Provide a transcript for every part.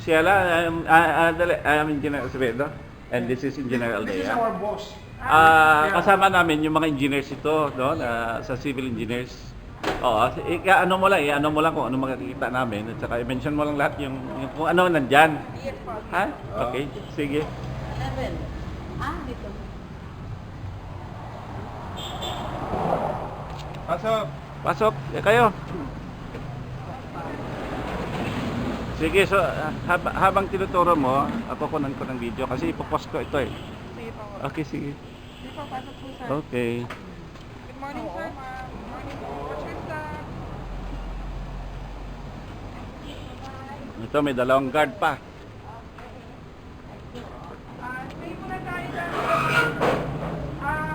Sheila, I'm Engineer Acevedo, and this is Engineer This is Aldea. our boss. Kasama namin yung mga engineers ito, no, sa civil engineers. Ano mo lang, ano mo lang kung ano makikita namin, at saka i-mention mo lang lahat yung kung ano nandyan. Yes, po. Ha? Okay, sige. 11. Dito. Pasok. Pasok, kayo. Sige, so habang tinuturo mo, ako kunan ko ng video kasi ipopost ko ito eh. Sige po. Okay, sige. Sige po, pasok po, sir. Okay. Good morning, sir, ma'am. Good morning po. What's your staff? Ito, may dalawang guard pa. Stay po na tayo sa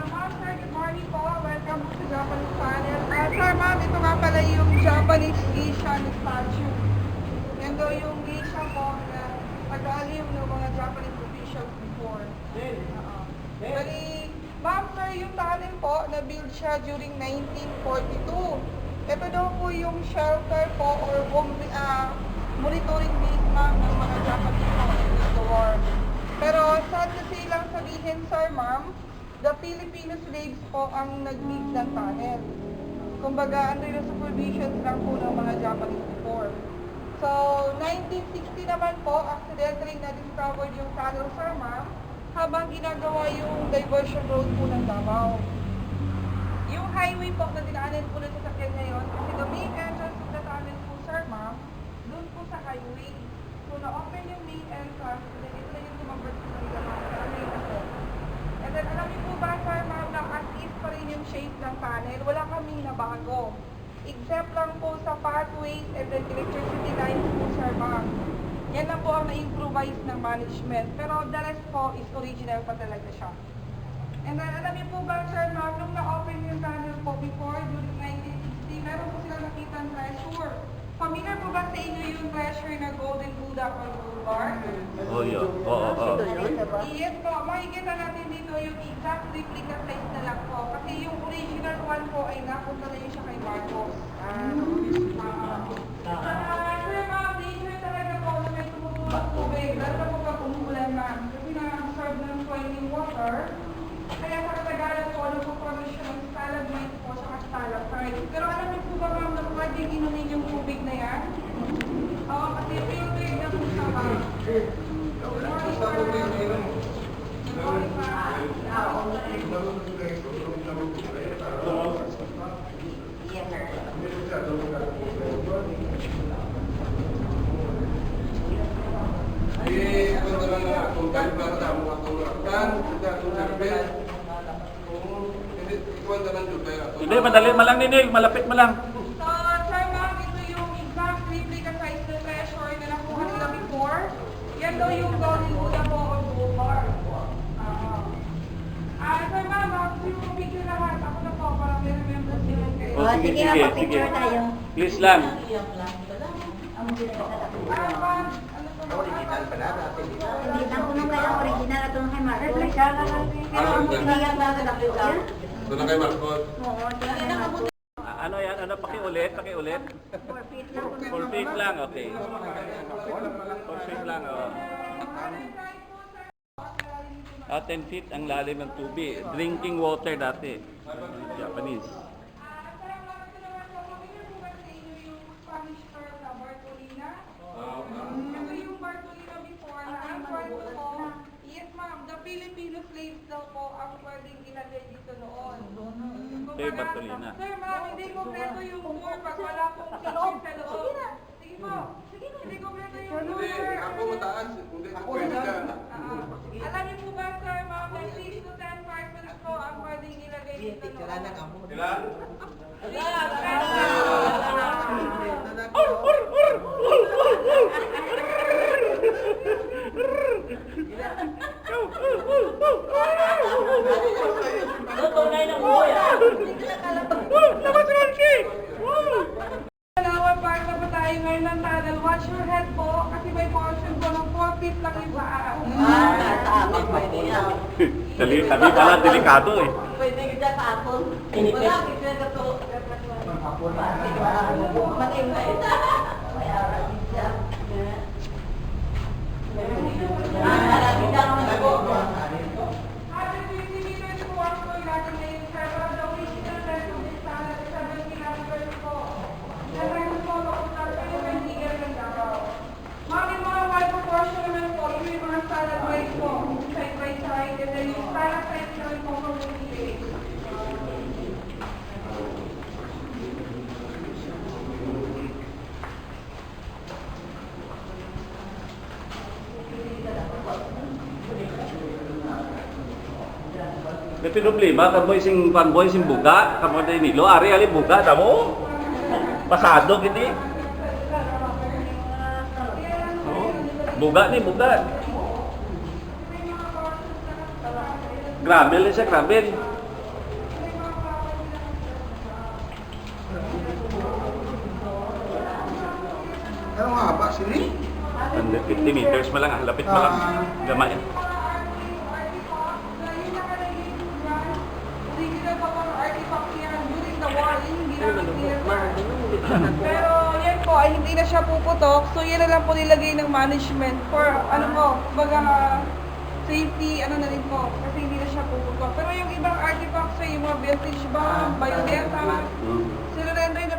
ma'am, sir, good morning po. Welcome po sa Japanese panel. Sir, ma'am, ito nga pala yung Japanese geisha na statue. Yan daw yung geisha po na pag-aaliw ng mga Japanese officials before. Bali, ma'am, sir, yung tunnel po, na-build siya during 1942. Ito daw po yung shelter po or monitoring base, ma'am, ng mga Japanese po in the war. Pero sad kasi lang sabihin, sir, ma'am, the Filipino slaves po ang nag-lead ng tunnel. Kumbaga, under the supervision lang po ng mga Japanese before. So, 1960 naman po, accidentally na-discovered yung tunnel, sir, ma'am, habang ginagawa yung diversion road po ng Davao. Yung highway po na dinaanan po ng sasakyan ngayon, kasi the main entrance of the tunnel po, sir, ma'am, doon po sa highway. So, na-open yung main entrance, and then ito na yung tumabot po ng Davao. And then, alam niyo po ba, sir, ma'am, na as is pa rin yung shape ng tunnel, wala kami na bago. Except lang po sa pathways and then electricity lines po, sir, ma'am. Yan lang po ang na-improvise ng management. Pero the rest po is original pa talaga siya. And then, alam niyo po ba, sir, ma'am, nung na-open yung tunnel po before, during 1960, meron po silang nakitang treasure. Familiar po ba sa inyo yung treasure na Golden Buddha on Boulevard? Oh, yun. Oo. Yes po, makikita natin dito yung exact replica size na lang po. Kasi yung original one po ay napunta na yun siya kay Marcos. Sir, ma'am, danger talaga po na may tumutulog tubig. Lalo na po pag umuulan, ma'am. Kasi na-absorb ng soil yung water. Kaya sa katagalan po, nagpo-produce siya ng stalagmite po sa stalactite. Pero alam niyo po ba, ma'am, na pwedeng inumin yung tubig na yan? Oo, kasi filtered na po siya, ma'am. Hindi, madali mo lang ninig, malapit mo lang. So, sir, ma'am, ito yung exact replica size na treasure na nakuha nila before. Yan daw yung Golden Buddha po on Boulevard. Sir, ma'am, gusto yung picture lahat. Ako na po, para may remember sila kayo. Oh, sige, sige. picture tayo. Please lang. Ma'am, ano po? Original pa na natin. Hindi na po nung kaya original at nung kay Marcos. Replica na lang din. Bigyan ba ka na Ito na kay Marcos. Oo, dahil nakabuti. Ano yan? Ano? Pakiulit? 4 feet lang po na. 4 feet lang, okay. 4 feet lang, 10 feet ang lalim ng tubig. Drinking water dati. Japanese. Ito yung Bartolina before na ang pwede po. Yes, ma'am. The Filipino slaves daw po ang pwedeng ilagay dito noon. Ito yung Bartolina. Sir, ma'am, hindi kompleto yung tour pag wala pong teacher sa loob. Sige po. Hindi kompleto yung tour. Hindi, ako mataas. Hindi, pwede ka. Alam niyo po ba, sir, ma'am, may 6 to 10 persons po ang pwedeng ilagay dito noon. Ilan? Dalawa, park na po tayo ngayon ng tunnel. Watch your head po, kasi may portion po ng 4 feet lang yung paa. Sabi pala, delikado eh. Pwede kita kapon. Wala, kita ka to. Kapon ba? Matimba ito. May aral siya. May problema, kamoy sing fanboy sing buga, kamoy na nilo, ari ali buga, tamo. Pasado gini. Oh, buga ni buga. Gravel siya, gravel. Ano nga ba, sini? 150 meters mo lang, lapit mo lang. Gamay. Original pa pang artifact yan during the war, yun yung ginamit nila. Pero yan po ay hindi na siya puputok, so yan na lang po nilagay ng management for ano po, baga safety, ano na rin po, kasi hindi na siya puputok. Pero yung ibang artifacts, yung mga vintage bomb, bayoneta, sinurrender na